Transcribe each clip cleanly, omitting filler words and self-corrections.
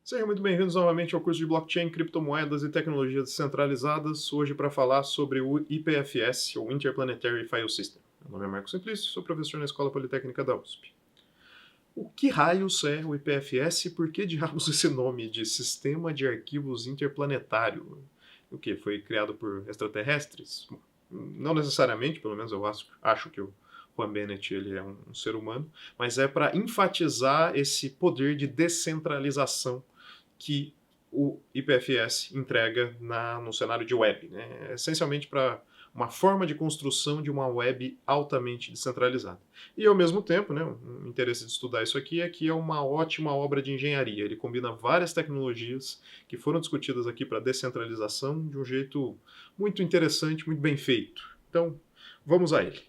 Sejam muito bem-vindos novamente ao curso de Blockchain, Criptomoedas e Tecnologias Descentralizadas, hoje para falar sobre o IPFS, ou Interplanetary File System. Meu nome é Marco Simplício, sou professor na Escola Politécnica da USP. O que raios é o IPFS e por que diabos esse nome de Sistema de Arquivos Interplanetário? O que? Foi criado por extraterrestres? Não necessariamente, pelo menos eu acho que o Juan Bennett ele é um ser humano, mas é para enfatizar esse poder de descentralização que o IPFS entrega no cenário de web, né? Essencialmente para uma forma de construção de uma web altamente descentralizada. E ao mesmo tempo, né, um interesse de estudar isso aqui é que é uma ótima obra de engenharia. Ele combina várias tecnologias que foram discutidas aqui para descentralização de um jeito muito interessante, muito bem feito. Então, vamos a ele.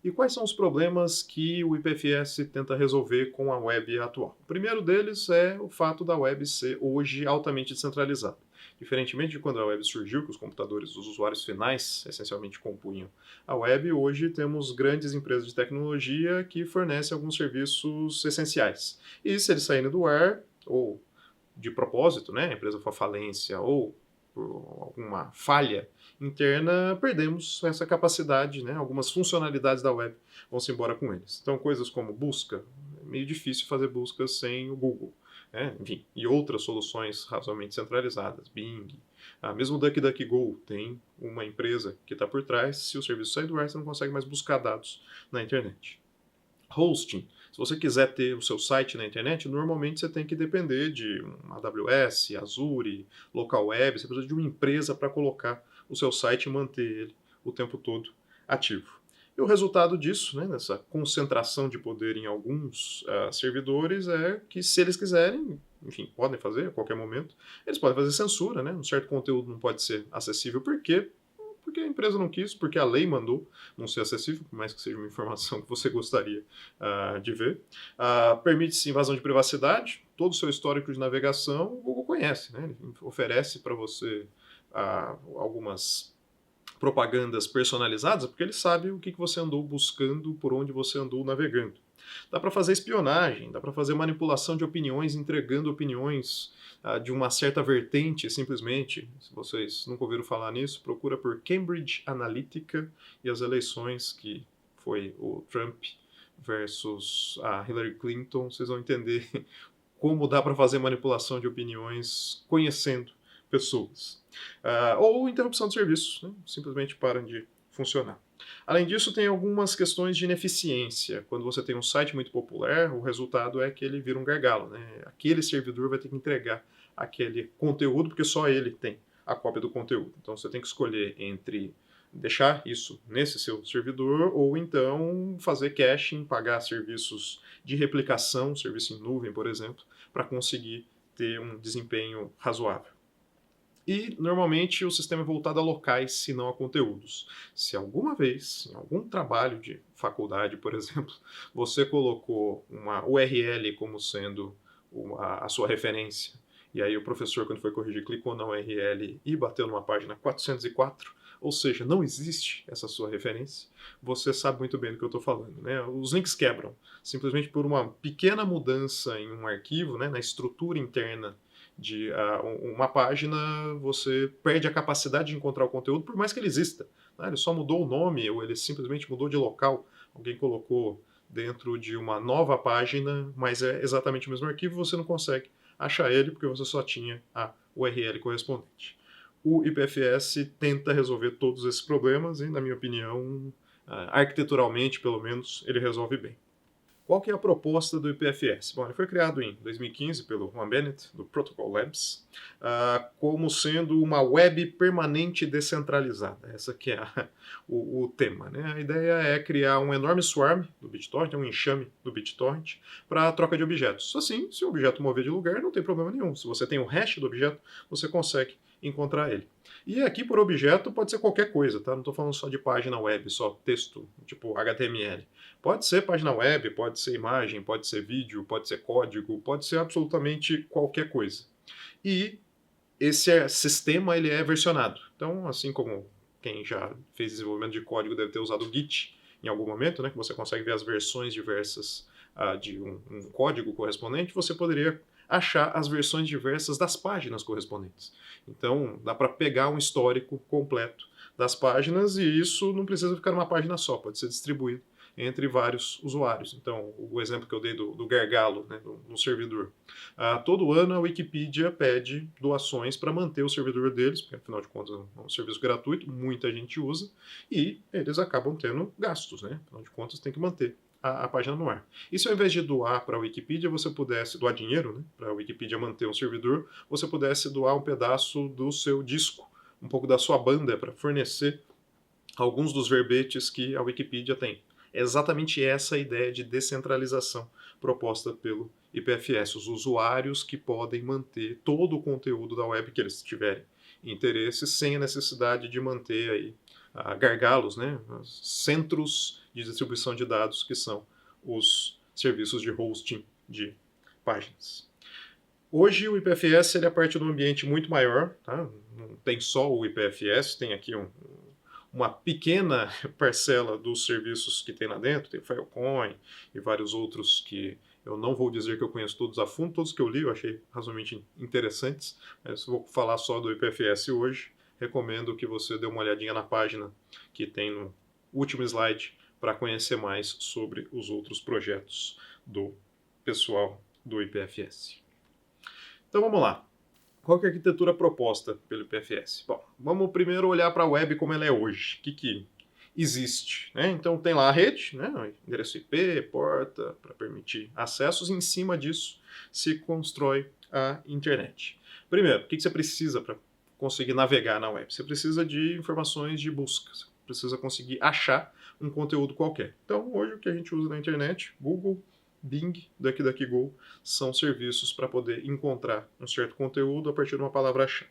E quais são os problemas que o IPFS tenta resolver com a web atual? O primeiro deles é o fato da web ser hoje altamente descentralizada. Diferentemente de quando a web surgiu, que os computadores dos usuários finais essencialmente compunham a web, hoje temos grandes empresas de tecnologia que fornecem alguns serviços essenciais. E se eles saírem do ar, ou de propósito, né, a empresa for à falência ou por alguma falha interna, perdemos essa capacidade, né, algumas funcionalidades da web vão-se embora com eles. Então, coisas como busca, é meio difícil fazer buscas sem o Google, né, enfim, e outras soluções razoavelmente centralizadas, Bing, mesmo o DuckDuckGo tem uma empresa que está por trás, se o serviço sair do ar, você não consegue mais buscar dados na internet. Hosting. Se você quiser ter o seu site na internet, normalmente você tem que depender de uma AWS, Azure, local web, você precisa de uma empresa para colocar o seu site e manter ele o tempo todo ativo. E o resultado disso, né, nessa concentração de poder em alguns servidores, é que se eles quiserem, enfim, podem fazer a qualquer momento, eles podem fazer censura, né? Um certo conteúdo não pode ser acessível, porque a empresa não quis, porque a lei mandou não ser acessível, por mais que seja uma informação que você gostaria de ver. Permite-se invasão de privacidade, todo o seu histórico de navegação o Google conhece, né? Ele oferece para você algumas propagandas personalizadas, porque ele sabe o que você andou buscando, por onde você andou navegando. Dá para fazer espionagem, dá para fazer manipulação de opiniões, entregando opiniões de uma certa vertente, simplesmente. Se vocês nunca ouviram falar nisso, procura por Cambridge Analytica e as eleições que foi o Trump versus a Hillary Clinton, vocês vão entender como dá para fazer manipulação de opiniões conhecendo pessoas. Ou interrupção de serviços, né? Simplesmente param de funcionar. Além disso, tem algumas questões de ineficiência. Quando você tem um site muito popular, o resultado é que ele vira um gargalo, né? Aquele servidor vai ter que entregar aquele conteúdo, porque só ele tem a cópia do conteúdo. Então você tem que escolher entre deixar isso nesse seu servidor ou então fazer caching, pagar serviços de replicação, serviço em nuvem, por exemplo, para conseguir ter um desempenho razoável. E, normalmente, o sistema é voltado a locais e não a conteúdos. Se alguma vez, em algum trabalho de faculdade, por exemplo, você colocou uma URL como sendo a sua referência, e aí o professor, quando foi corrigir, clicou na URL e bateu numa página 404, ou seja, não existe essa sua referência, você sabe muito bem do que eu estou falando, né? Os links quebram, simplesmente por uma pequena mudança em um arquivo, né, na estrutura interna de uma página, você perde a capacidade de encontrar o conteúdo, por mais que ele exista. Né? Ele só mudou o nome, ou ele simplesmente mudou de local. Alguém colocou dentro de uma nova página, mas é exatamente o mesmo arquivo, você não consegue achar ele, porque você só tinha a URL correspondente. O IPFS tenta resolver todos esses problemas e, na minha opinião, arquiteturalmente, pelo menos, ele resolve bem. Qual que é a proposta do IPFS? Bom, ele foi criado em 2015 pelo Juan Bennett, do Protocol Labs, como sendo uma web permanente descentralizada. Essa que é o tema. Né? A ideia é criar um enorme swarm do BitTorrent, um enxame do BitTorrent, para a troca de objetos. Assim, se o objeto mover de lugar, não tem problema nenhum. Se você tem o hash do objeto, você consegue encontrar ele. E aqui por objeto pode ser qualquer coisa, tá? Não estou falando só de página web, só texto, tipo HTML. Pode ser página web, pode ser imagem, pode ser vídeo, pode ser código, pode ser absolutamente qualquer coisa. E esse sistema ele é versionado. Então, assim como quem já fez desenvolvimento de código deve ter usado o Git em algum momento, né, que você consegue ver as versões diversas de um código correspondente, você poderia achar as versões diversas das páginas correspondentes. Então, dá para pegar um histórico completo das páginas e isso não precisa ficar numa página só, pode ser distribuído entre vários usuários. Então, o exemplo que eu dei do gargalo, né, no servidor. Todo ano a Wikipedia pede doações para manter o servidor deles, porque afinal de contas é um serviço gratuito, muita gente usa, e eles acabam tendo gastos, né? Afinal de contas tem que manter a página no ar. E se ao invés de doar para a Wikipedia, você pudesse doar dinheiro, né, para a Wikipedia manter um servidor, você pudesse doar um pedaço do seu disco, um pouco da sua banda, para fornecer alguns dos verbetes que a Wikipedia tem. É exatamente essa a ideia de descentralização proposta pelo IPFS. Os usuários que podem manter todo o conteúdo da web que eles tiverem interesse, sem a necessidade de manter aí gargalos, né? Centros de distribuição de dados, que são os serviços de hosting de páginas. Hoje o IPFS ele é parte de um ambiente muito maior, tá? Não tem só o IPFS, tem aqui uma pequena parcela dos serviços que tem lá dentro, tem o Filecoin e vários outros que eu não vou dizer que eu conheço todos a fundo, todos que eu li eu achei razoavelmente interessantes, mas vou falar só do IPFS hoje. Recomendo que você dê uma olhadinha na página que tem no último slide para conhecer mais sobre os outros projetos do pessoal do IPFS. Então vamos lá. Qual que é a arquitetura proposta pelo IPFS? Bom, vamos primeiro olhar para a web como ela é hoje. O que existe? Né? Então tem lá a rede, né? Endereço IP, porta, para permitir acessos. E em cima disso se constrói a internet. Primeiro, o que você precisa para conseguir navegar na web? Você precisa de informações de busca. Você precisa conseguir achar um conteúdo qualquer. Então hoje o que a gente usa na internet, Google, Bing, DuckDuckGo, são serviços para poder encontrar um certo conteúdo a partir de uma palavra-chave.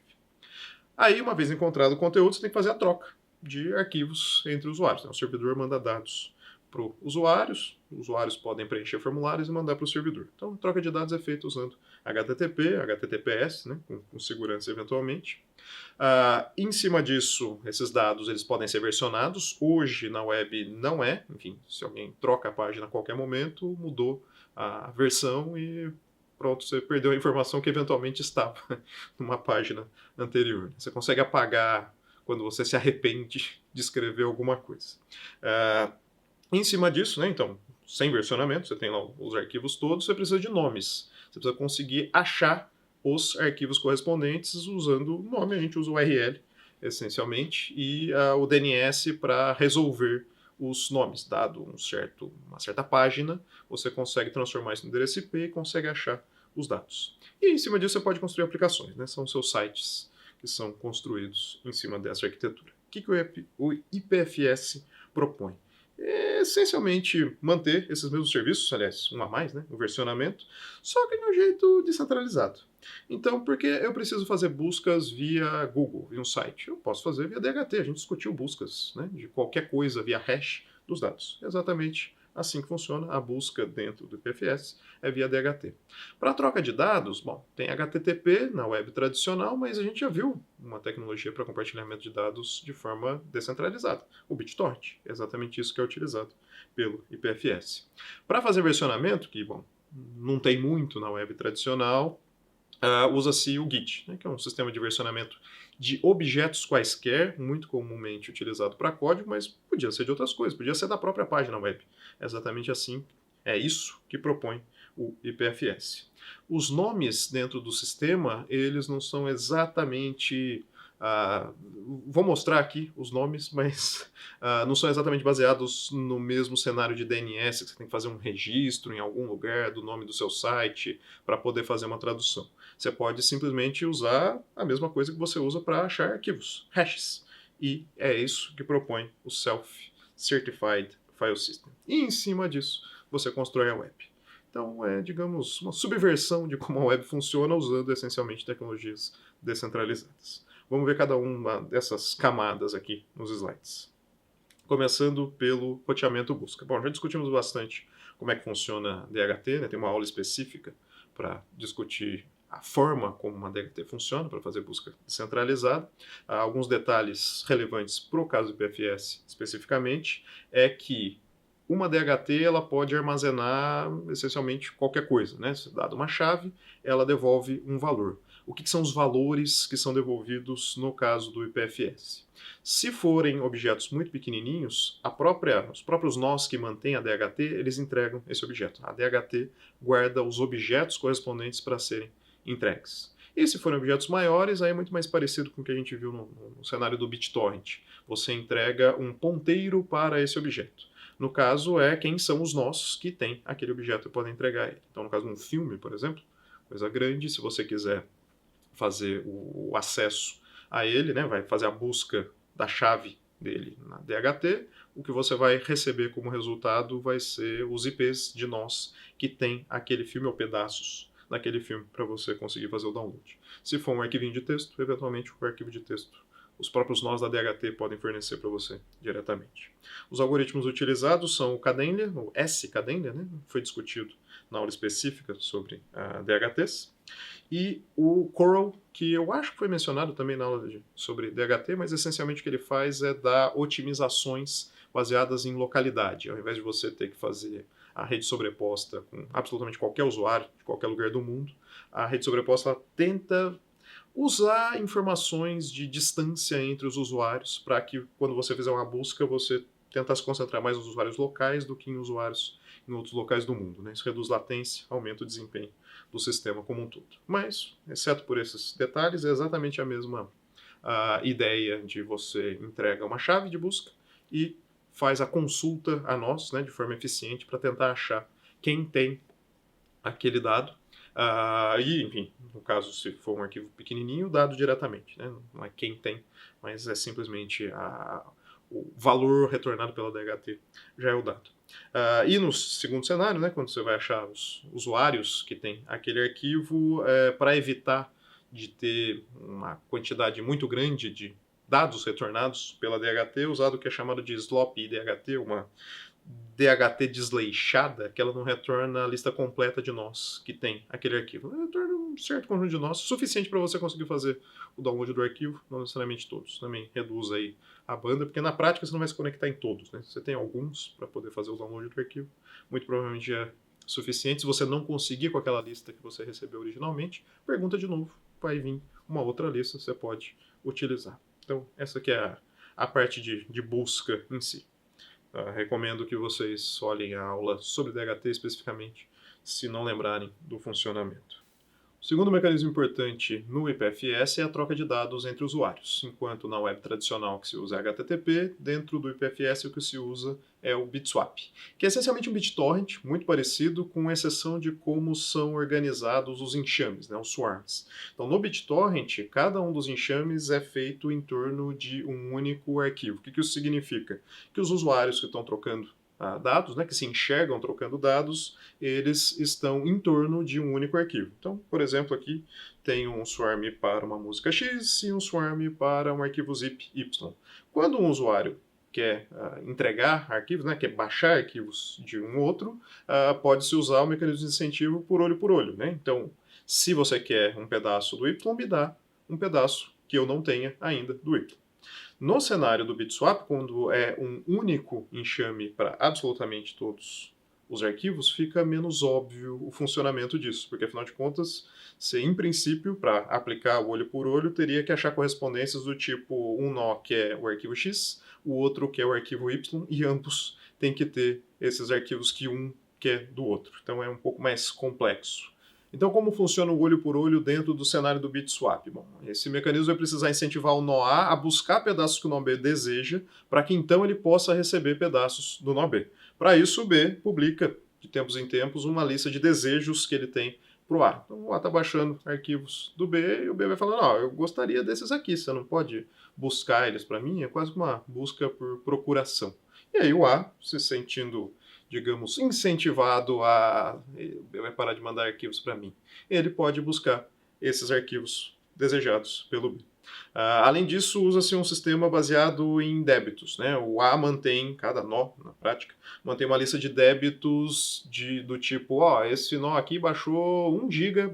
Aí, uma vez encontrado o conteúdo, você tem que fazer a troca de arquivos entre usuários. O servidor manda dados para os usuários podem preencher formulários e mandar para o servidor. Então, a troca de dados é feita usando HTTP, HTTPS, né, com segurança eventualmente. Em cima disso, esses dados eles podem ser versionados. Hoje na web não é, enfim, se alguém troca a página a qualquer momento, mudou a versão e pronto, você perdeu a informação que eventualmente estava numa página anterior. Você consegue apagar quando você se arrepende de escrever alguma coisa. Em cima disso, né, então, sem versionamento, você tem lá os arquivos todos, você precisa de nomes. Você precisa conseguir achar os arquivos correspondentes usando o nome, a gente usa o URL, essencialmente, e o DNS para resolver os nomes. Dado uma certa página, você consegue transformar isso no endereço IP e consegue achar os dados. E em cima disso você pode construir aplicações, né? São seus sites que são construídos em cima dessa arquitetura. O que o IPFS propõe? É essencialmente manter esses mesmos serviços, aliás, um a mais, né, o versionamento, só que de um jeito descentralizado. Então, por que eu preciso fazer buscas via Google, via um site? Eu posso fazer via DHT, a gente discutiu buscas, né, de qualquer coisa via hash dos dados. Exatamente assim que funciona a busca dentro do IPFS, é via DHT. Para a troca de dados, bom, tem HTTP na web tradicional, mas a gente já viu uma tecnologia para compartilhamento de dados de forma descentralizada, o BitTorrent. É exatamente isso que é utilizado pelo IPFS. Para fazer versionamento, que, bom, não tem muito na web tradicional, usa-se o Git, né, que é um sistema de versionamento de objetos quaisquer, muito comumente utilizado para código, mas podia ser de outras coisas, podia ser da própria página web. É exatamente assim, é isso que propõe o IPFS. Os nomes dentro do sistema, eles não são exatamente... vou mostrar aqui os nomes, mas não são exatamente baseados no mesmo cenário de DNS, que você tem que fazer um registro em algum lugar do nome do seu site para poder fazer uma tradução. Você pode simplesmente usar a mesma coisa que você usa para achar arquivos, hashes. E é isso que propõe o Self-Certified File System. E em cima disso, você constrói a web. Então, é, digamos, uma subversão de como a web funciona usando essencialmente tecnologias descentralizadas. Vamos ver cada uma dessas camadas aqui nos slides. Começando pelo roteamento busca. Bom, já discutimos bastante como é que funciona DHT, né? Tem uma aula específica para discutir a forma como uma DHT funciona, para fazer busca descentralizada. Alguns detalhes relevantes para o caso do IPFS especificamente é que uma DHT ela pode armazenar essencialmente qualquer coisa, né? Se dado uma chave, ela devolve um valor. O que são os valores que são devolvidos no caso do IPFS? Se forem objetos muito pequenininhos, os próprios nós que mantêm a DHT, eles entregam esse objeto. A DHT guarda os objetos correspondentes para serem entregues. E se forem objetos maiores, aí é muito mais parecido com o que a gente viu no cenário do BitTorrent. Você entrega um ponteiro para esse objeto. No caso, é quem são os nós que têm aquele objeto e podem entregar ele. Então, no caso de um filme, por exemplo, coisa grande, se você quiser fazer o acesso a ele, né, vai fazer a busca da chave dele na DHT, o que você vai receber como resultado vai ser os IPs de nós que tem aquele filme ou pedaços daquele filme para você conseguir fazer o download. Se for um arquivinho de texto, eventualmente o arquivo de texto os próprios nós da DHT podem fornecer para você diretamente. Os algoritmos utilizados são o Kademlia, o S-Kademlia, né? Foi discutido na aula específica sobre DHTs, e o Coral, que eu acho que foi mencionado também na aula sobre DHT, mas essencialmente o que ele faz é dar otimizações baseadas em localidade. Ao invés de você ter que fazer a rede sobreposta com absolutamente qualquer usuário, de qualquer lugar do mundo, a rede sobreposta tenta usar informações de distância entre os usuários para que, quando você fizer uma busca, você tenta se concentrar mais nos usuários locais do que em usuários em outros locais do mundo. Né? Isso reduz latência, aumenta o desempenho do sistema como um todo. Mas, exceto por esses detalhes, é exatamente a mesma ideia de você entrega uma chave de busca e faz a consulta a nós, né, de forma eficiente, para tentar achar quem tem aquele dado. E, enfim, no caso, se for um arquivo pequenininho, o dado diretamente. Né? Não é quem tem, mas é simplesmente o valor retornado pela DHT já é o dado. E no segundo cenário, né, quando você vai achar os usuários que tem aquele arquivo, para evitar de ter uma quantidade muito grande de dados retornados pela DHT, usado o que é chamado de sloppy DHT, uma DHT desleixada, que ela não retorna a lista completa de nós que tem aquele arquivo. Ela retorna um certo conjunto de nós, suficiente para você conseguir fazer o download do arquivo, não necessariamente todos. Também reduz aí a banda, porque na prática você não vai se conectar em todos. Né? Você tem alguns para poder fazer o download do arquivo, muito provavelmente é suficiente. Se você não conseguir com aquela lista que você recebeu originalmente, pergunta de novo, vai vir uma outra lista, você pode utilizar. Então, essa aqui é a parte de busca em si. Recomendo que vocês olhem a aula sobre DHT especificamente, se não lembrarem do funcionamento. O segundo mecanismo importante no IPFS é a troca de dados entre usuários. Enquanto na web tradicional que se usa é HTTP, dentro do IPFS o que se usa é o BitSwap, que é essencialmente um BitTorrent, muito parecido, com exceção de como são organizados os enxames, né, os swarms. Então, no BitTorrent, cada um dos enxames é feito em torno de um único arquivo. O que isso significa? Que os usuários que estão trocando dados, né, que se enxergam trocando dados, eles estão em torno de um único arquivo. Então, por exemplo, aqui tem um swarm para uma música X e um swarm para um arquivo zip Y. Quando um usuário quer entregar arquivos, né, quer baixar arquivos de um outro, pode-se usar o mecanismo de incentivo por olho. Né? Então, se você quer um pedaço do Y, me dá um pedaço que eu não tenha ainda do Y. No cenário do BitSwap, quando é um único enxame para absolutamente todos os arquivos, fica menos óbvio o funcionamento disso, porque afinal de contas, você, em princípio, para aplicar o olho por olho, teria que achar correspondências do tipo um nó que é o arquivo X, o outro que é o arquivo Y, e ambos têm que ter esses arquivos que um quer do outro. Então é um pouco mais complexo. Então, como funciona o olho por olho dentro do cenário do BitSwap? Bom, esse mecanismo vai precisar incentivar o nó A buscar pedaços que o nó B deseja, para que então ele possa receber pedaços do nó B. Para isso, o B publica, de tempos em tempos, uma lista de desejos que ele tem para o A. Então, o A está baixando arquivos do B e o B vai falando, não, eu gostaria desses aqui, você não pode buscar eles para mim? É quase uma busca por procuração. E aí o A, se sentindo, digamos, incentivado vai parar de mandar arquivos para mim. Ele pode buscar esses arquivos desejados pelo B. Além disso, usa-se um sistema baseado em débitos. Né? O A mantém, cada nó, na prática, mantém uma lista de débitos do tipo, esse nó aqui baixou 1 GB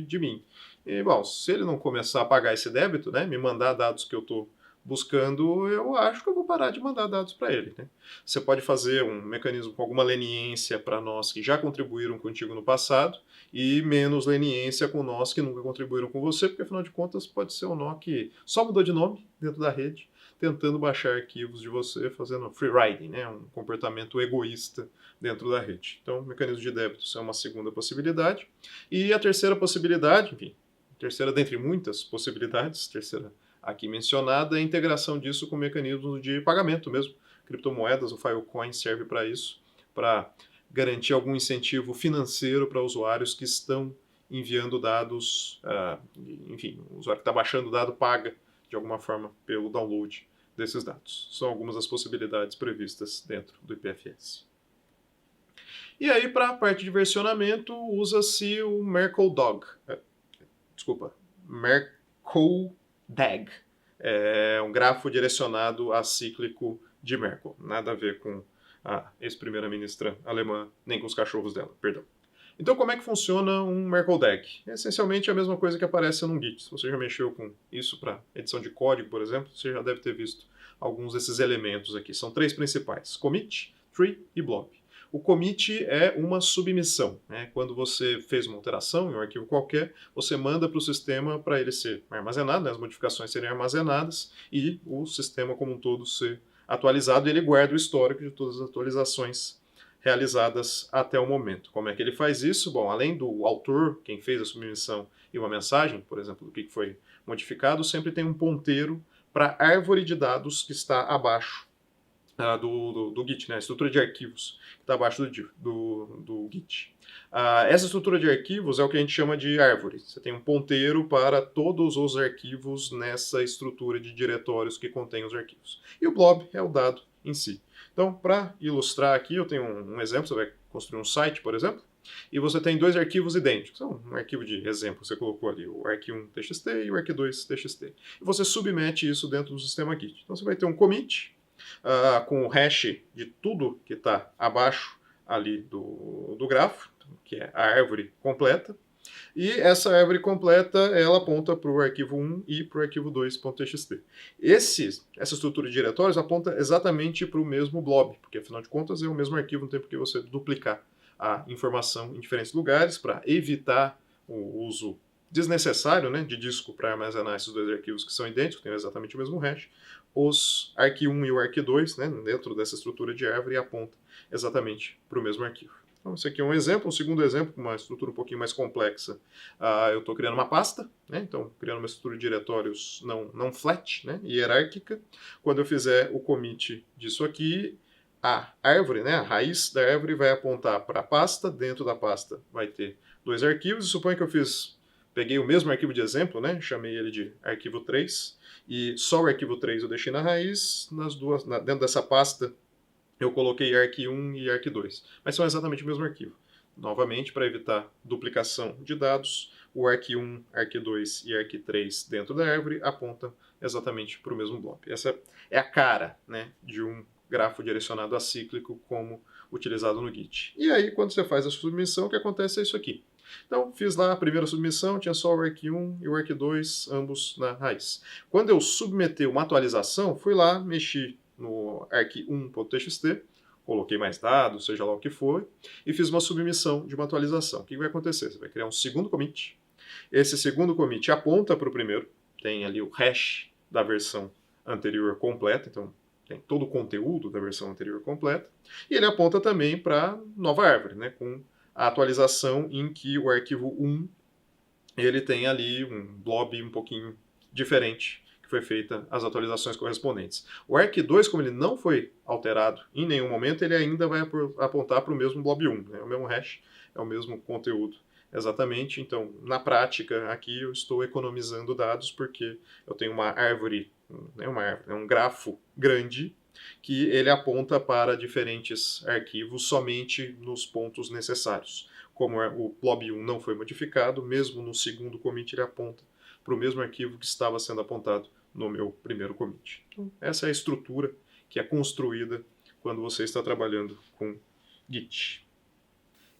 de mim. E, bom, se ele não começar a pagar esse débito, né, me mandar dados que eu estou buscando, eu acho que eu vou parar de mandar dados para ele, né? Você pode fazer um mecanismo com alguma leniência para nós que já contribuíram contigo no passado e menos leniência com nós que nunca contribuíram com você, porque afinal de contas pode ser um nó que só mudou de nome dentro da rede, tentando baixar arquivos de você, fazendo free riding, né? Um comportamento egoísta dentro da rede. Então, o mecanismo de débitos é uma segunda possibilidade. E a terceira possibilidade, enfim, terceira dentre muitas possibilidades, terceira aqui mencionada, é a integração disso com mecanismos de pagamento mesmo. Criptomoedas, o Filecoin serve para isso, para garantir algum incentivo financeiro para usuários que estão enviando dados, enfim, o usuário que está baixando o dado paga de alguma forma pelo download desses dados. São algumas das possibilidades previstas dentro do IPFS. E aí, para a parte de versionamento, usa-se o MerkleDAG. MerkleDAG. É um grafo direcionado acíclico de Merkel. Nada a ver com a ex-primeira-ministra alemã, nem com os cachorros dela, perdão. Então, como é que funciona um MerkleDAG? É essencialmente a mesma coisa que aparece num Git. Se você já mexeu com isso para edição de código, por exemplo, você já deve ter visto alguns desses elementos aqui. São três principais: commit, tree e blob. O commit é uma submissão, né? Quando você fez uma alteração em um arquivo qualquer, você manda para o sistema para ele ser armazenado, né? As modificações serem armazenadas e o sistema como um todo ser atualizado, e ele guarda o histórico de todas as atualizações realizadas até o momento. Como é que ele faz isso? Bom, além do autor, quem fez a submissão, e uma mensagem, por exemplo, do que foi modificado, sempre tem um ponteiro para a árvore de dados que está abaixo do Git, né? A estrutura de arquivos que está abaixo do Git. Essa estrutura de arquivos é o que a gente chama de árvore. Você tem um ponteiro para todos os arquivos nessa estrutura de diretórios que contém os arquivos. E o blob é o dado em si. Então, para ilustrar aqui, eu tenho um exemplo. Você vai construir um site, por exemplo, e você tem dois arquivos idênticos. Então, um arquivo de exemplo, você colocou ali o arq1.txt e o arq2.txt. E você submete isso dentro do sistema Git. Então, você vai ter um commit com o hash de tudo que está abaixo ali do grafo, que é a árvore completa. E essa árvore completa, ela aponta para o arquivo 1 e para o arquivo 2.txt. Essa estrutura de diretórios aponta exatamente para o mesmo blob, porque afinal de contas é o mesmo arquivo, não tem por que você duplicar a informação em diferentes lugares para evitar o uso desnecessário, né, de disco para armazenar esses dois arquivos que são idênticos, têm exatamente o mesmo hash. Os arq1 e o arq2, né, dentro dessa estrutura de árvore, aponta exatamente para o mesmo arquivo. Então, esse aqui é um exemplo. Um segundo exemplo, com uma estrutura um pouquinho mais complexa. Eu estou criando uma pasta, né, então criando uma estrutura de diretórios não flat, né, hierárquica. Quando eu fizer o commit disso aqui, a árvore, né, a raiz da árvore vai apontar para a pasta. Dentro da pasta vai ter dois arquivos. E suponho que eu peguei o mesmo arquivo de exemplo, né, chamei ele de arquivo 3, e só o arquivo 3 eu deixei na raiz. Dentro dessa pasta eu coloquei arq1 e arq2, mas são exatamente o mesmo arquivo. Novamente, para evitar duplicação de dados, o arq1, arq2 e arq3 dentro da árvore apontam exatamente para o mesmo blob. Essa é a cara, né, de um grafo direcionado acíclico como utilizado no Git. E aí, quando você faz a submissão, o que acontece é isso aqui. Então, fiz lá a primeira submissão, tinha só o arq1 e o arq2, ambos na raiz. Quando eu submeti uma atualização, fui lá, mexi no arq1.txt, coloquei mais dados, seja lá o que for, e fiz uma submissão de uma atualização. O que vai acontecer? Você vai criar um segundo commit. Esse segundo commit aponta para o primeiro, tem ali o hash da versão anterior completa, então tem todo o conteúdo da versão anterior completa, e ele aponta também para a nova árvore, né, com a atualização em que o arquivo 1 ele tem ali um blob um pouquinho diferente, que foi feita as atualizações correspondentes. O arq2, como ele não foi alterado em nenhum momento, ele ainda vai apontar para o mesmo blob 1, né? É o mesmo hash, é o mesmo conteúdo exatamente. Então, na prática, aqui eu estou economizando dados porque eu tenho uma árvore, um grafo grande, que ele aponta para diferentes arquivos somente nos pontos necessários. Como o blob 1 não foi modificado, mesmo no segundo commit ele aponta para o mesmo arquivo que estava sendo apontado no meu primeiro commit. Então, essa é a estrutura que é construída quando você está trabalhando com Git.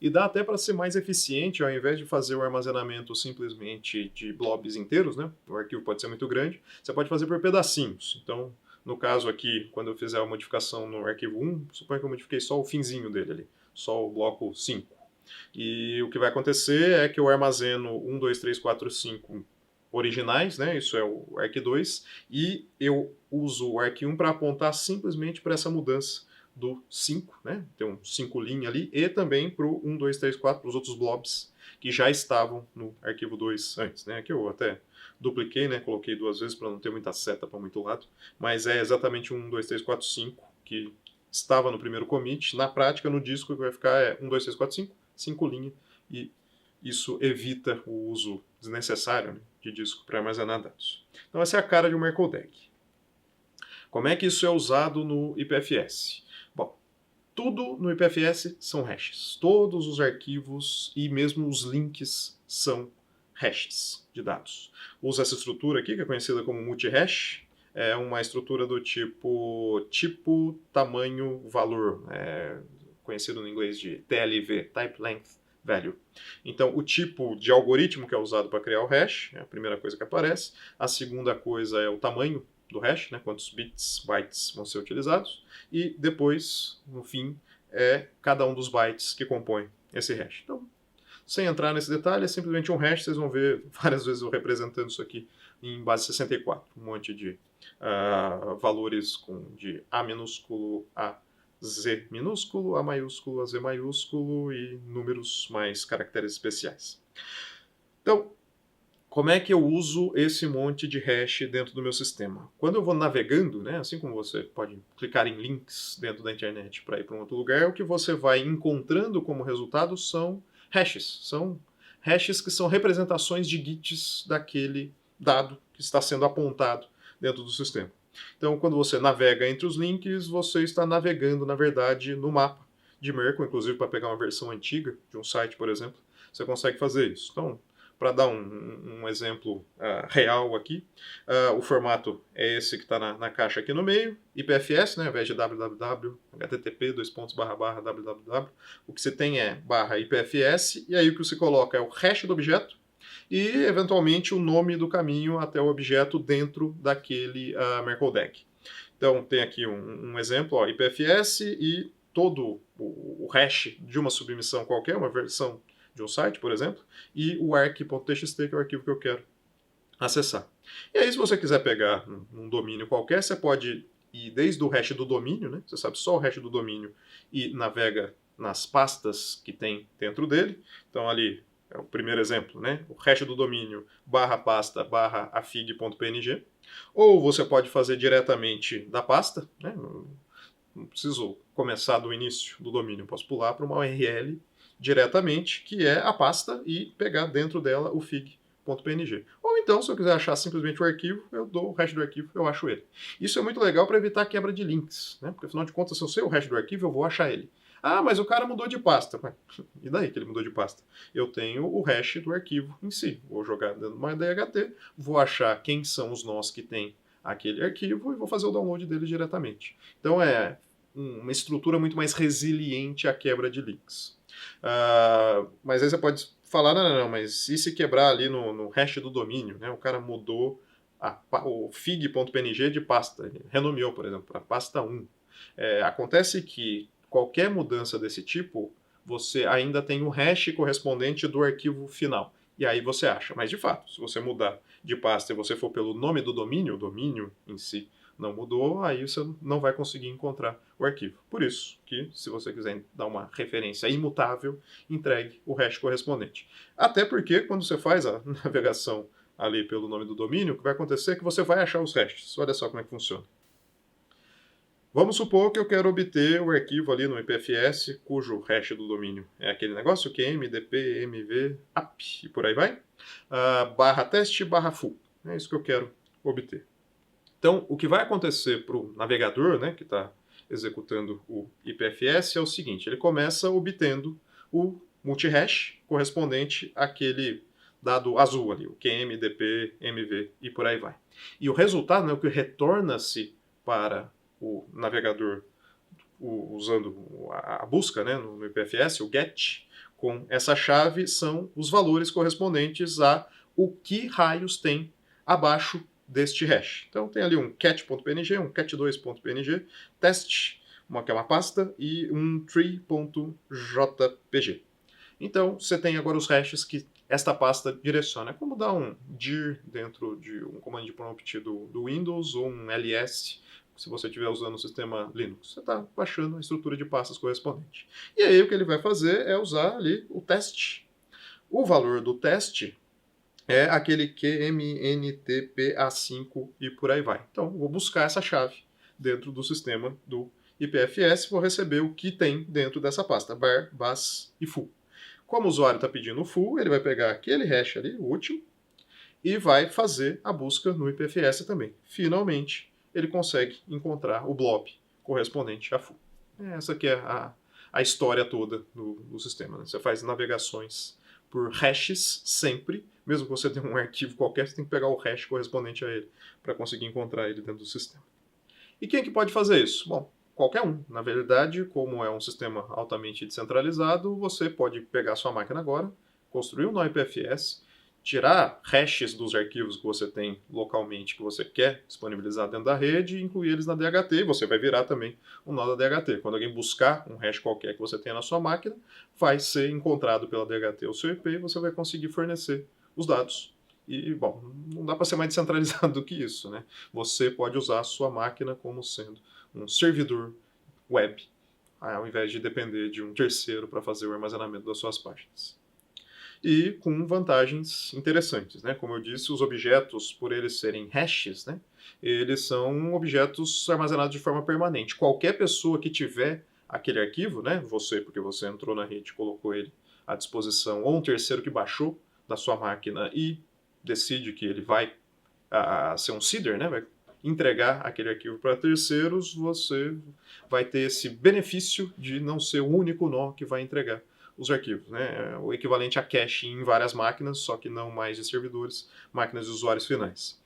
E dá até para ser mais eficiente, ao invés de fazer o armazenamento simplesmente de blobs inteiros, né? O arquivo pode ser muito grande, você pode fazer por pedacinhos. Então, no caso aqui, quando eu fizer a modificação no arquivo 1, suponho que eu modifiquei só o finzinho dele ali, só o bloco 5. E o que vai acontecer é que eu armazeno 1, 2, 3, 4, 5 originais, né? Isso é o arq2, e eu uso o arq1 para apontar simplesmente para essa mudança do 5, né? Tem um 5' ali, e também para o 1, 2, 3, 4, para os outros blobs que já estavam no arquivo 2 antes, né? Aqui eu até dupliquei, né? Coloquei 2 vezes para não ter muita seta para muito lado, mas é exatamente 1, 2, 3, 4, 5 que estava no primeiro commit. Na prática, no disco, o que vai ficar é 1, 2, 3, 4, 5, 5', e isso evita o uso desnecessário, né, de disco para armazenar dados. Então essa é a cara de um MerkleDAG. Como é que isso é usado no IPFS? Bom, tudo no IPFS são hashes. Todos os arquivos e mesmo os links são hashes de dados. Usa essa estrutura aqui, que é conhecida como multihash. É uma estrutura do tipo tamanho, valor, conhecido no inglês de TLV, Type Length Value. Então, o tipo de algoritmo que é usado para criar o hash é a primeira coisa que aparece. A segunda coisa é o tamanho do hash, né, quantos bits, bytes vão ser utilizados. E depois, no fim, é cada um dos bytes que compõe esse hash. Então, sem entrar nesse detalhe, é simplesmente um hash. Vocês vão ver várias vezes eu representando isso aqui em base 64. Um monte de valores de A minúsculo a Z minúsculo, A maiúsculo, a Z maiúsculo e números mais caracteres especiais. Então, como é que eu uso esse monte de hash dentro do meu sistema? Quando eu vou navegando, né, assim como você pode clicar em links dentro da internet para ir para um outro lugar, o que você vai encontrando como resultado são hashes. São hashes que são representações de gits daquele dado que está sendo apontado dentro do sistema. Então, quando você navega entre os links, você está navegando, na verdade, no mapa de Merkle, inclusive para pegar uma versão antiga de um site, por exemplo, você consegue fazer isso. Então, para dar um exemplo real aqui, o formato é esse que está na caixa aqui no meio, IPFS, né, ao invés de www, http, www, o que você tem é /IPFS, e aí o que você coloca é o hash do objeto, e, eventualmente, o nome do caminho até o objeto dentro daquele MerkleDAG. Então, tem aqui um exemplo, ó, IPFS e todo o hash de uma submissão qualquer, uma versão de um site, por exemplo, e o arq.txt, que é o arquivo que eu quero acessar. E aí, se você quiser pegar um domínio qualquer, você pode ir desde o hash do domínio, né? Você sabe só o hash do domínio e navega nas pastas que tem dentro dele. Então, ali é o primeiro exemplo, né? O hash do domínio /pasta /afig.png. Ou você pode fazer diretamente da pasta, né? Não preciso começar do início do domínio, posso pular para uma URL diretamente, que é a pasta, e pegar dentro dela o fig.png. Ou então, se eu quiser achar simplesmente o arquivo, eu dou o hash do arquivo, eu acho ele. Isso é muito legal para evitar quebra de links, né? Porque afinal de contas, se eu sei o hash do arquivo, eu vou achar ele. Ah, mas o cara mudou de pasta. E daí que ele mudou de pasta? Eu tenho o hash do arquivo em si. Vou jogar dentro do MyDHT, vou achar quem são os nós que tem aquele arquivo e vou fazer o download dele diretamente. Então é uma estrutura muito mais resiliente à quebra de links. Mas aí você pode falar, não, mas e se quebrar ali no hash do domínio? Né? O cara mudou o fig.png de pasta, ele renomeou, por exemplo, para pasta 1. Acontece que qualquer mudança desse tipo, você ainda tem o hash correspondente do arquivo final. E aí você acha. Mas, de fato, se você mudar de pasta e você for pelo nome do domínio, o domínio em si não mudou, aí você não vai conseguir encontrar o arquivo. Por isso que, se você quiser dar uma referência imutável, entregue o hash correspondente. Até porque, quando você faz a navegação ali pelo nome do domínio, o que vai acontecer é que você vai achar os hashes. Olha só como é que funciona. Vamos supor que eu quero obter o arquivo ali no IPFS, cujo hash do domínio é aquele negócio, QM, DP, MV, app, e por aí vai, /teste, /full. É isso que eu quero obter. Então, o que vai acontecer para o navegador, né, que está executando o IPFS, é o seguinte: ele começa obtendo o multihash correspondente àquele dado azul ali, o QM, DP, MV e por aí vai. E o resultado, né, o que retorna-se para o navegador usando a busca, né, no IPFS, o GET, com essa chave são os valores correspondentes a o que raios tem abaixo deste hash. Então tem ali um cat.png, um cat2.png, test, que é uma pasta, e um tree.jpg. Então você tem agora os hashes que esta pasta direciona. É como dar um dir dentro de um command prompt do Windows ou um ls, se você estiver usando o sistema Linux. Você está baixando a estrutura de pastas correspondente. E aí o que ele vai fazer é usar ali o teste. O valor do teste é aquele QMNTPA5 e por aí vai. Então, vou buscar essa chave dentro do sistema do IPFS, vou receber o que tem dentro dessa pasta, var, bas e full. Como o usuário está pedindo full, ele vai pegar aquele hash ali, o último, e vai fazer a busca no IPFS também. Finalmente, ele consegue encontrar o blob correspondente a full. Essa aqui é a história toda do sistema. Né? Você faz navegações por hashes sempre, mesmo que você tenha um arquivo qualquer, você tem que pegar o hash correspondente a ele para conseguir encontrar ele dentro do sistema. E quem é que pode fazer isso? Bom, qualquer um. Na verdade, como é um sistema altamente descentralizado, você pode pegar sua máquina agora, construir um nó IPFS, tirar hashes dos arquivos que você tem localmente que você quer disponibilizar dentro da rede e incluir eles na DHT, e você vai virar também um nó da DHT. Quando alguém buscar um hash qualquer que você tenha na sua máquina, vai ser encontrado pela DHT o seu IP e você vai conseguir fornecer os dados. E, bom, não dá para ser mais descentralizado do que isso, né? Você pode usar a sua máquina como sendo um servidor web, ao invés de depender de um terceiro para fazer o armazenamento das suas páginas. E com vantagens interessantes, né? Como eu disse, os objetos, por eles serem hashes, né? Eles são objetos armazenados de forma permanente. Qualquer pessoa que tiver aquele arquivo, né? Você, porque você entrou na rede e colocou ele à disposição, ou um terceiro que baixou da sua máquina e decide que ele vai ser um seeder, né? Vai entregar aquele arquivo para terceiros, você vai ter esse benefício de não ser o único nó que vai entregar os arquivos, né? O equivalente a cache em várias máquinas, só que não mais de servidores, máquinas de usuários finais.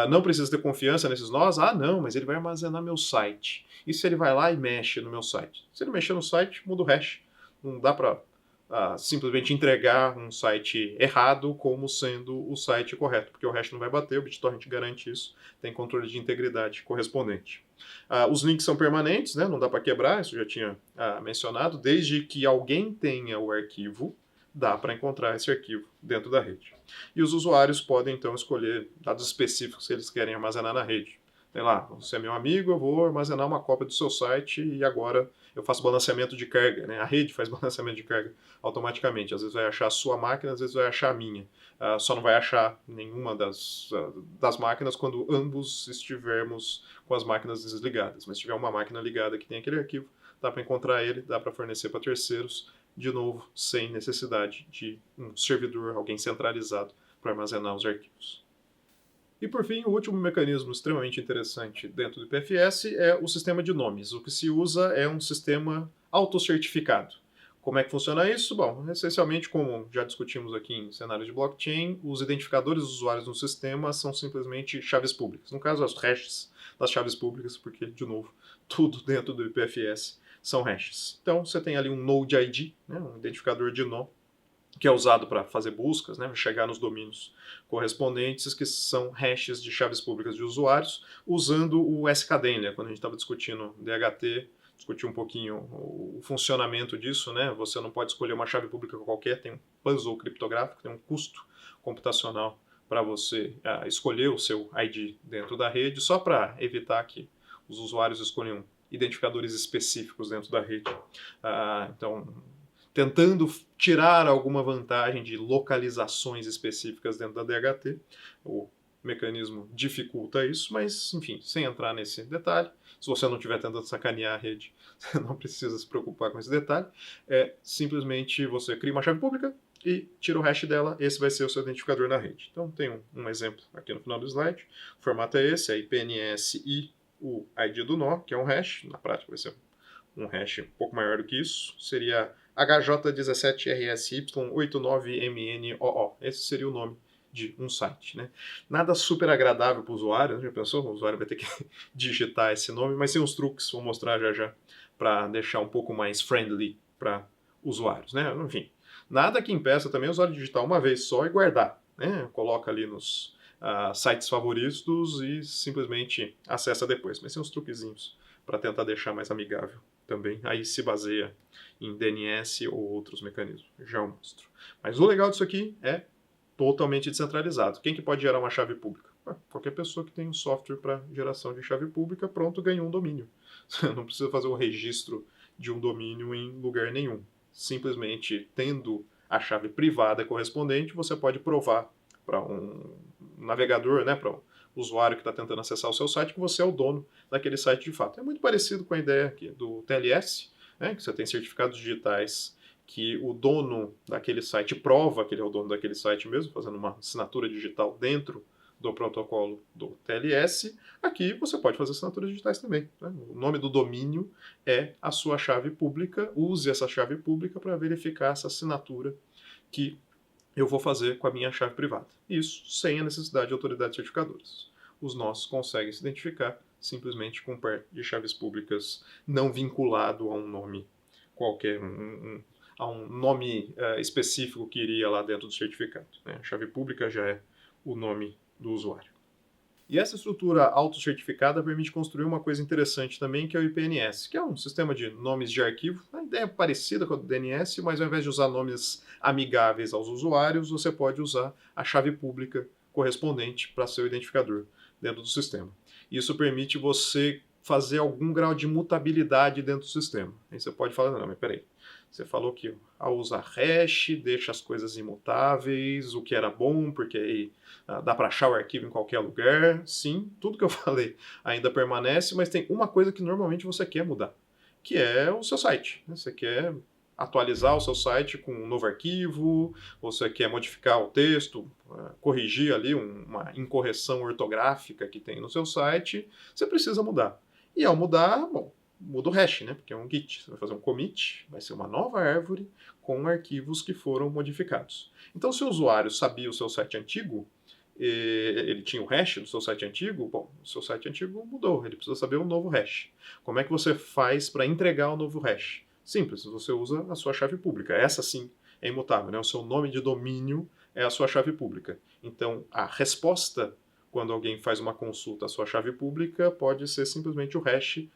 Não precisa ter confiança nesses nós. Não, mas ele vai armazenar meu site. E se ele vai lá e mexe no meu site? Se ele mexer no site, muda o hash. Não dá para simplesmente entregar um site errado como sendo o site correto, porque o hash não vai bater, o BitTorrent garante isso, tem controle de integridade correspondente. Os links são permanentes, né? Não dá para quebrar, isso eu já tinha mencionado, desde que alguém tenha o arquivo, dá para encontrar esse arquivo dentro da rede. E os usuários podem então escolher dados específicos que eles querem armazenar na rede. Sei lá, você é meu amigo, eu vou armazenar uma cópia do seu site e agora eu faço balanceamento de carga, né? A rede faz balanceamento de carga automaticamente. Às vezes vai achar a sua máquina, às vezes vai achar a minha. Só não vai achar nenhuma das máquinas quando ambos estivermos com as máquinas desligadas. Mas se tiver uma máquina ligada que tem aquele arquivo, dá para encontrar ele, dá para fornecer para terceiros, de novo, sem necessidade de um servidor, alguém centralizado para armazenar os arquivos. E por fim, o último mecanismo extremamente interessante dentro do IPFS é o sistema de nomes. O que se usa é um sistema autocertificado. Como é que funciona isso? Bom, essencialmente, como já discutimos aqui em cenários de blockchain, os identificadores dos usuários no sistema são simplesmente chaves públicas. No caso, as hashes das chaves públicas, porque, de novo, tudo dentro do IPFS são hashes. Então, você tem ali um Node ID, né, um identificador de nó, que é usado para fazer buscas, né, chegar nos domínios correspondentes, que são hashes de chaves públicas de usuários, usando o skdemlia. Quando a gente estava discutindo DHT, discutir um pouquinho o funcionamento disso, né? Você não pode escolher uma chave pública qualquer, tem um puzzle criptográfico, tem um custo computacional para você escolher o seu ID dentro da rede, só para evitar que os usuários escolham identificadores específicos dentro da rede. Então, tentando tirar alguma vantagem de localizações específicas dentro da DHT. O mecanismo dificulta isso, mas, enfim, sem entrar nesse detalhe. Se você não estiver tentando sacanear a rede, você não precisa se preocupar com esse detalhe. Simplesmente você cria uma chave pública e tira o hash dela, esse vai ser o seu identificador na rede. Então tem um exemplo aqui no final do slide. O formato é esse, é IPNS e o ID do nó, que é um hash. Na prática vai ser um hash um pouco maior do que isso. Seria HJ17RSY89MNOO. Esse seria o nome de um site, né? Nada super agradável para o usuário, já pensou? O usuário vai ter que digitar esse nome, mas tem uns truques, vou mostrar já para deixar um pouco mais friendly para usuários, né? Enfim, Nada que impeça também o usuário digitar uma vez só e guardar, né? Coloca ali nos sites favoritos e simplesmente acessa depois. Mas tem uns truquezinhos para tentar deixar mais amigável também. Aí se baseia em DNS ou outros mecanismos. Já eu mostro. Mas o legal disso aqui é totalmente descentralizado. Quem que pode gerar uma chave pública? Qualquer pessoa que tem um software para geração de chave pública, pronto, ganhou um domínio. Você não precisa fazer um registro de um domínio em lugar nenhum. Simplesmente tendo a chave privada correspondente, você pode provar para um navegador, né, para um usuário que está tentando acessar o seu site, que você é o dono daquele site de fato. É muito parecido com a ideia aqui do TLS, né, que você tem certificados digitais que o dono daquele site prova que ele é o dono daquele site mesmo, fazendo uma assinatura digital dentro do protocolo do TLS. Aqui você pode fazer assinaturas digitais também, né? O nome do domínio é a sua chave pública. Use essa chave pública para verificar essa assinatura que eu vou fazer com a minha chave privada. Isso sem a necessidade de autoridades certificadoras. Os nossos conseguem se identificar simplesmente com um par de chaves públicas não vinculado a um nome qualquer, a um nome específico que iria lá dentro do certificado, né? A chave pública já é o nome do usuário. E essa estrutura autocertificada permite construir uma coisa interessante também, que é o IPNS, que é um sistema de nomes de arquivo. A ideia é parecida com a do DNS, mas ao invés de usar nomes amigáveis aos usuários, você pode usar a chave pública correspondente para seu identificador dentro do sistema. Isso permite você fazer algum grau de mutabilidade dentro do sistema. Aí você pode falar, não, mas peraí, você falou que ao usar hash deixa as coisas imutáveis, o que era bom, porque aí dá para achar o arquivo em qualquer lugar. Sim, tudo que eu falei ainda permanece, mas tem uma coisa que normalmente você quer mudar, que é o seu site. Você quer atualizar o seu site com um novo arquivo, você quer modificar o texto, corrigir ali uma incorreção ortográfica que tem no seu site, você precisa mudar. E ao mudar, bom, muda o hash, né? Porque é um git. Você vai fazer um commit, vai ser uma nova árvore com arquivos que foram modificados. Então, se o usuário sabia o seu site antigo, ele tinha o hash do seu site antigo, bom, o seu site antigo mudou, ele precisa saber o novo hash. Como é que você faz para entregar o novo hash? Simples, você usa a sua chave pública. Essa sim é imutável, né? O seu nome de domínio é a sua chave pública. Então, a resposta quando alguém faz uma consulta à sua chave pública pode ser simplesmente o hash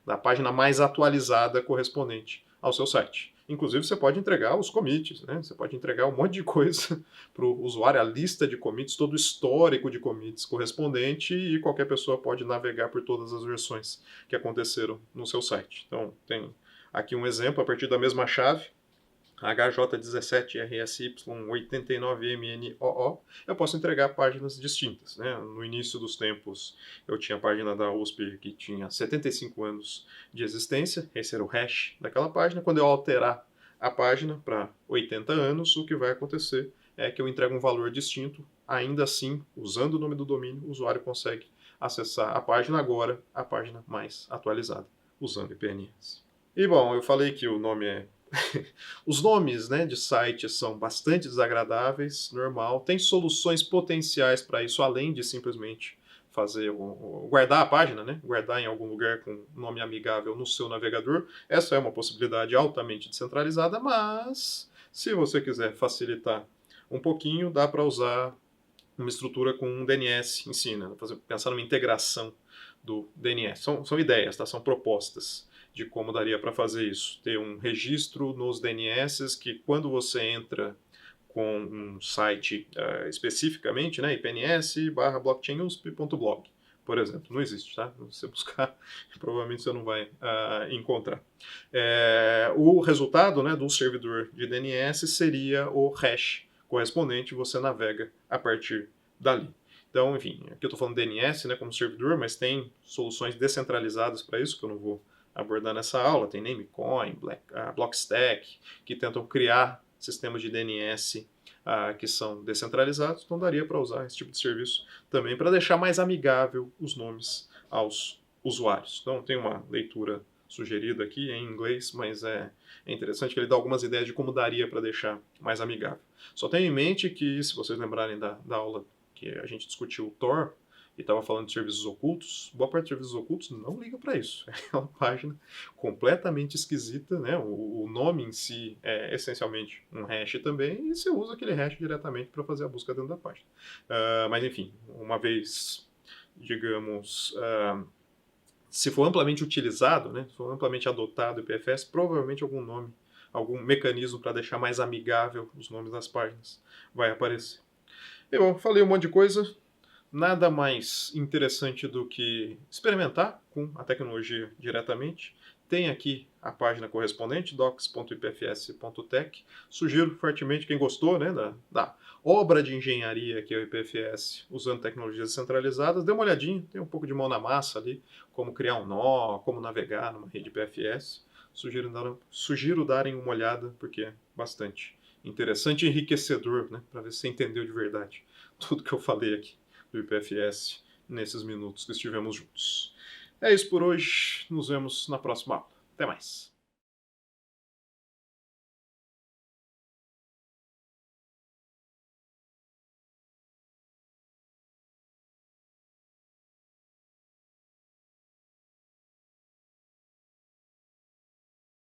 da página mais atualizada correspondente ao seu site. Inclusive, você pode entregar os commits, né? Você pode entregar um monte de coisa para o usuário, a lista de commits, todo o histórico de commits correspondente, e qualquer pessoa pode navegar por todas as versões que aconteceram no seu site. Então, tem aqui um exemplo, a partir da mesma chave, HJ17RSY89MNOO, eu posso entregar páginas distintas, né? No início dos tempos, eu tinha a página da USP que tinha 75 anos de existência, esse era o hash daquela página. Quando eu alterar a página para 80 anos, o que vai acontecer é que eu entrego um valor distinto. Ainda assim, usando o nome do domínio, o usuário consegue acessar a página agora, a página mais atualizada, usando IPNS. E bom, eu falei que o nome é os nomes, né, de sites são bastante desagradáveis, normal. Tem soluções potenciais para isso, além de simplesmente fazer guardar a página, né, guardar em algum lugar com nome amigável no seu navegador. Essa é uma possibilidade altamente descentralizada, mas se você quiser facilitar um pouquinho, dá para usar uma estrutura com um DNS em si, né? Pensar numa integração do DNS. São ideias, tá? São propostas de como daria para fazer isso. Ter um registro nos DNS que quando você entra com um site especificamente, né, ipns/blockchainusp.blog, por exemplo. Não existe, tá? Se você buscar, provavelmente você não vai encontrar. O resultado, né, do servidor de DNS seria o hash correspondente, você navega a partir dali. Então, enfim, aqui eu estou falando DNS, né, como servidor, mas tem soluções descentralizadas para isso, que eu não vou abordar nessa aula. Tem Namecoin, Blockstack, que tentam criar sistemas de DNS que são descentralizados. Então daria para usar esse tipo de serviço também para deixar mais amigável os nomes aos usuários. Então tem uma leitura sugerida aqui em inglês, mas é interessante que ele dá algumas ideias de como daria para deixar mais amigável. Só tenha em mente que, se vocês lembrarem da aula que a gente discutiu o Tor, e estava falando de serviços ocultos, boa parte de serviços ocultos não liga para isso. É aquela página completamente esquisita, né? O nome em si é essencialmente um hash também, e você usa aquele hash diretamente para fazer a busca dentro da página. Mas enfim, uma vez, digamos, se for amplamente utilizado, né, se for amplamente adotado o IPFS, provavelmente algum nome, algum mecanismo para deixar mais amigável os nomes das páginas vai aparecer. E bom, falei um monte de coisa, nada mais interessante do que experimentar com a tecnologia diretamente. Tem aqui a página correspondente, docs.ipfs.tech. Sugiro fortemente, quem gostou, né, da obra de engenharia que é o IPFS usando tecnologias descentralizadas, dê uma olhadinha, tem um pouco de mão na massa ali, como criar um nó, como navegar numa rede IPFS. Sugiro darem uma olhada, porque é bastante interessante e enriquecedor, né, para ver se você entendeu de verdade tudo que eu falei aqui do IPFS nesses minutos que estivemos juntos. É isso por hoje, nos vemos na próxima aula. Até mais!